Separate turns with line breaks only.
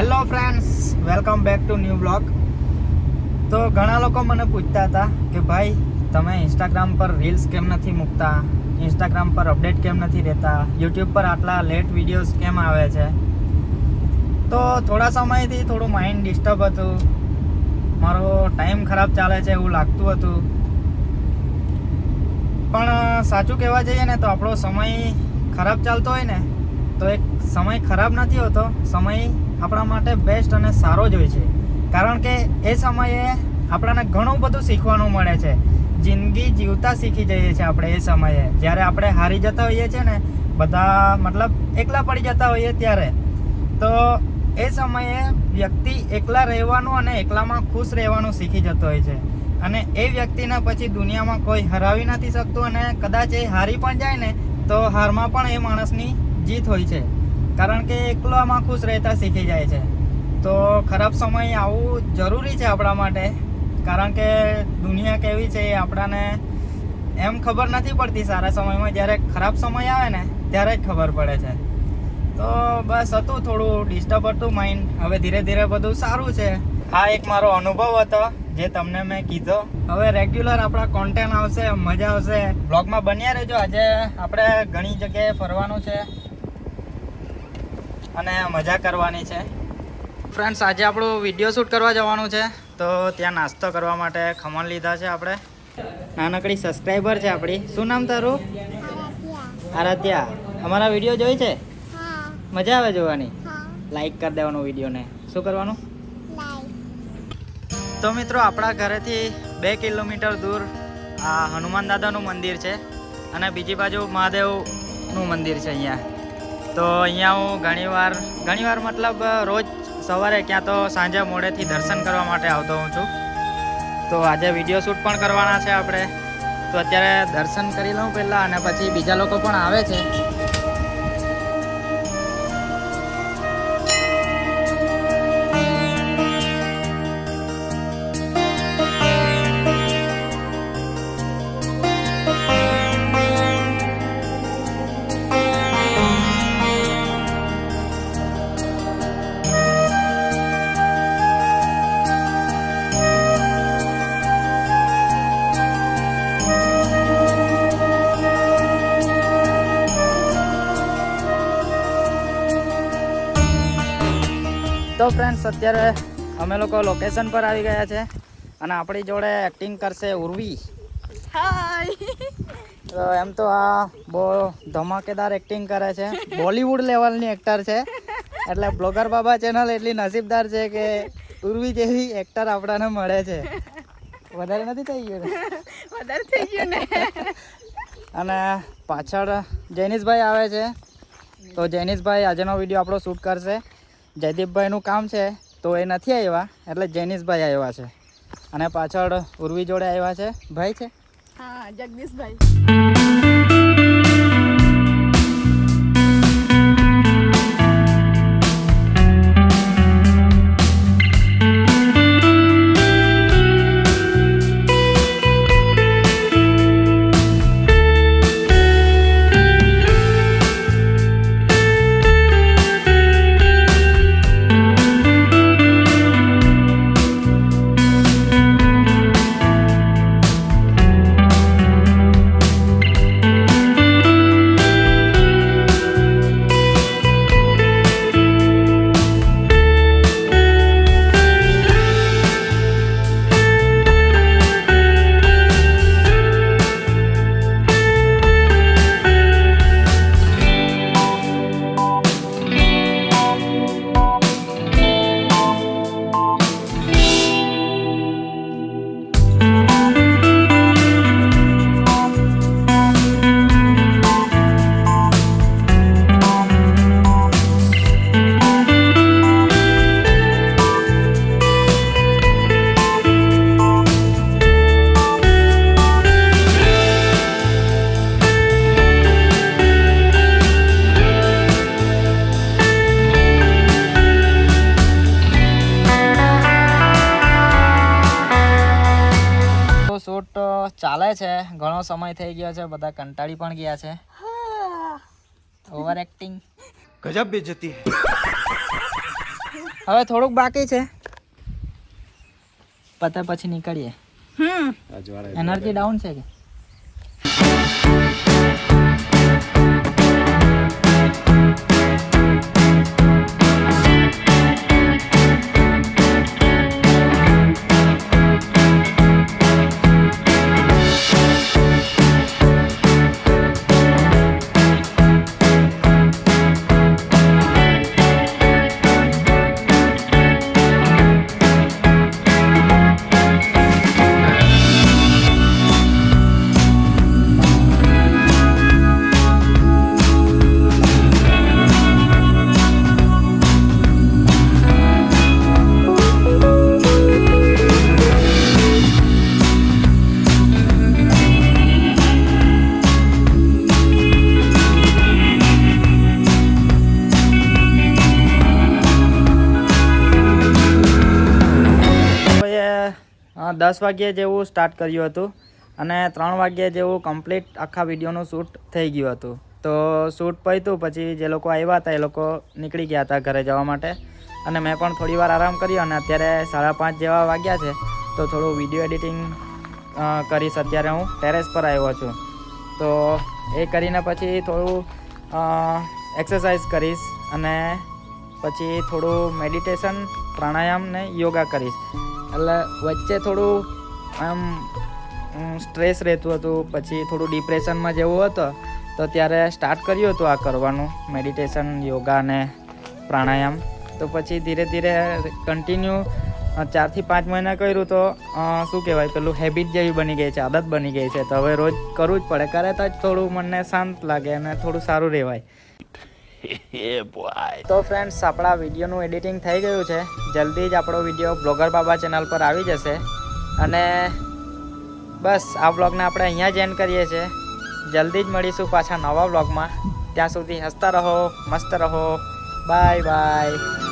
Hello friends, welcome back to new blog. તો ઘણા લોકો મને પૂછતા હતા કે ભાઈ તમે ઇન્સ્ટાગ્રામ પર રીલ્સ કેમ નથી મૂકતા, ઇન્સ્ટાગ્રામ પર અપડેટ કેમ નથી રહેતા, યુટ્યુબ પર આટલા લેટ વિડીયોઝ કેમ આવે છે. તો થોડા સમયથી થોડું માઇન્ડ ડિસ્ટર્બ હતું, મારો ટાઈમ ખરાબ ચાલે છે એવું લાગતું હતું. પણ સાચું કહેવા જઈએ ને તો આપણો સમય ખરાબ ચાલતો હોય ને તો એક સમય ખરાબ નથી હોતો, સમય આપણા માટે બેસ્ટ અને સારો જ હોય છે. કારણ કે એ સમયે આપણને ઘણું બધું શીખવાનું મળે છે. જિંદગી જીવતા શીખી જઈએ છીએ આપણે એ સમયે. જ્યારે આપણે હારી જતા હોઈએ છીએ ને, બધા મતલબ એકલા પડી જતા હોઈએ ત્યારે, તો એ સમયે વ્યક્તિ એકલા રહેવાનું અને એકલામાં ખુશ રહેવાનું શીખી જતો હોય છે. અને એ વ્યક્તિને પછી દુનિયામાં કોઈ હરાવી નથી શકતું, અને કદાચ એ હારી પણ જાય ને તો હારમાં પણ એ માણસની જીત હોય છે. કારણ કે એકલામાં ખુશ રહેતા શીખી જાય છે. તો ખરાબ સમય આવવું જરૂરી છે આપણા માટે, કારણ કે દુનિયા કેવી છે એ આપણાને એમ ખબર નથી પડતી સારા સમયમાં. જ્યારે ખરાબ સમય આવે ને ત્યારે જ ખબર પડે છે. તો બસ હતું, થોડું ડિસ્ટર્બ હતું માઇન્ડ. હવે ધીરે ધીરે બધું સારું છે. આ એક મારો અનુભવ હતો જે તમને મેં કીધો. હવે રેગ્યુલર આપણા કોન્ટેન્ટ આવશે, મજા આવશે. બ્લોગમાં બન્યા રહેજો. આજે આપણે ઘણી જગ્યાએ ફરવાનું છે અને મજા કરવાની છે. ફ્રેન્ડ્સ, આજે આપણું વિડીયો શૂટ કરવા જવાનું છે, તો ત્યાં નાસ્તો કરવા માટે ખમણ લીધા છે આપણે. નાનકડી સબસ્ક્રાઈબર છે આપણી. શું નામ તારું? આરાધ્યા. અમારા વિડીયો જોઈ છે? મજા આવે જોવાની? લાઈક કરી દેવાનું વિડીયોને. શું કરવાનું? તો મિત્રો, આપણા ઘરેથી 2 કિલોમીટર દૂર આ હનુમાન દાદાનું મંદિર છે, અને બીજી બાજુ મહાદેવનું મંદિર છે અહીંયા. તો અહીંયા હું ઘણીવાર મતલબ રોજ સવારે ક્યાં તો સાંજે મોડેથી દર્શન કરવા માટે આવતો હોઉં છું. તો આજે વિડીયો શૂટ પણ કરવાના છે આપણે. તો અત્યારે દર્શન કરી લઉં પહેલાં, અને પછી બીજા લોકો પણ આવે છે. તો ફ્રેન્ડ્સ, અત્યારે અમે લોકો લોકેશન પર આવી ગયા છે, અને આપણી જોડે એક્ટિંગ કરશે ઉર્વી.
હાય.
તો એમ તો આ બહુ ધમાકેદાર એક્ટિંગ કરે છે, બોલિવૂડ લેવલની એક્ટર છે. એટલે બ્લોગર બાબા ચેનલ એટલી નસીબદાર છે કે ઉર્વી જેવી એક્ટર આપણાને મળે છે. વધારે નથી થઈ ગયું?
વધારે થઈ ગયું ને.
અને પાછળ જૈનિશભાઈ આવે છે. તો જૈનિશભાઈ આજનો વિડીયો આપણો શૂટ કરશે. જયદીપભાઈનું કામ છે તો એ નથી આવ્યા, એટલે જૈનિશભાઈ આવ્યા છે. અને પાછળ ઉર્વી જોડે આવ્યા છે ભાઈ છે.
હા, જગદીશભાઈ.
શૂટ ચાલે છે, ઘણો સમય થઈ ગયો છે, બધા કંટાળી પણ ગયા છે. ઓવર એક્ટિંગ
ગજબ બેઇज्जती है.
હવે થોડુંક બાકી છે, પતે પછી નીકળીએ. એનર્જી ડાઉન છે કે કોઈએ 10 વાગ્યે જેવું સ્ટાર્ટ કર્યું હતું અને 3 વાગ્યે જેવું કમ્પ્લીટ આખા વિડીયોનું શૂટ થઈ ગયું હતું. તો શૂટ પત્યું પછી જે લોકો આવ્યા હતા એ લોકો નીકળી ગયા હતા ઘરે જવા માટે અને મેં પણ થોડી વાર આરામ કર્યો અને અત્યારે 5:30 જેવા વાગ્યા છે. તો થોડું વિડીયો એડિટિંગ કરીશ. અત્યારે હું ટેરેસ પર આવ્યો છું, તો એ કરીને પછી થોડું એક્સરસાઇઝ કરીશ અને પછી થોડું મેડિટેશન, પ્રાણાયામ ને યોગા કરીશ. એટલે વચ્ચે થોડું આમ સ્ટ્રેસ રહેતું હતું, પછી થોડું ડિપ્રેશનમાં જેવું હતું, તો ત્યારે સ્ટાર્ટ કર્યું હતું આ કરવાનું, મેડિટેશન, યોગા ને પ્રાણાયામ. તો પછી ધીરે ધીરે કન્ટિન્યુ 4 થી 5 મહિના કર્યું તો શું કહેવાય, પેલું હેબિટ જેવી બની ગઈ છે, આદત બની ગઈ છે. તો હવે રોજ કરવું જ પડે, કરે તો જ થોડું મનને શાંત લાગે અને થોડું સારું રહેવાય. તો ફ્રેન્ડ્સ, આપણા વિડીયોનું એડિટિંગ થઈ ગયું છે. જલ્દી જ આપણો વિડીયો બ્લોગર બાબા ચેનલ પર આવી જશે. અને બસ આ બ્લોગને આપણે અહીંયા જ એન્ડ કરીએ છીએ. જલ્દી જ મળીશું પાછા નવા બ્લોગમાં. ત્યાં સુધી હસતા રહો, મસ્ત રહો. Bye bye.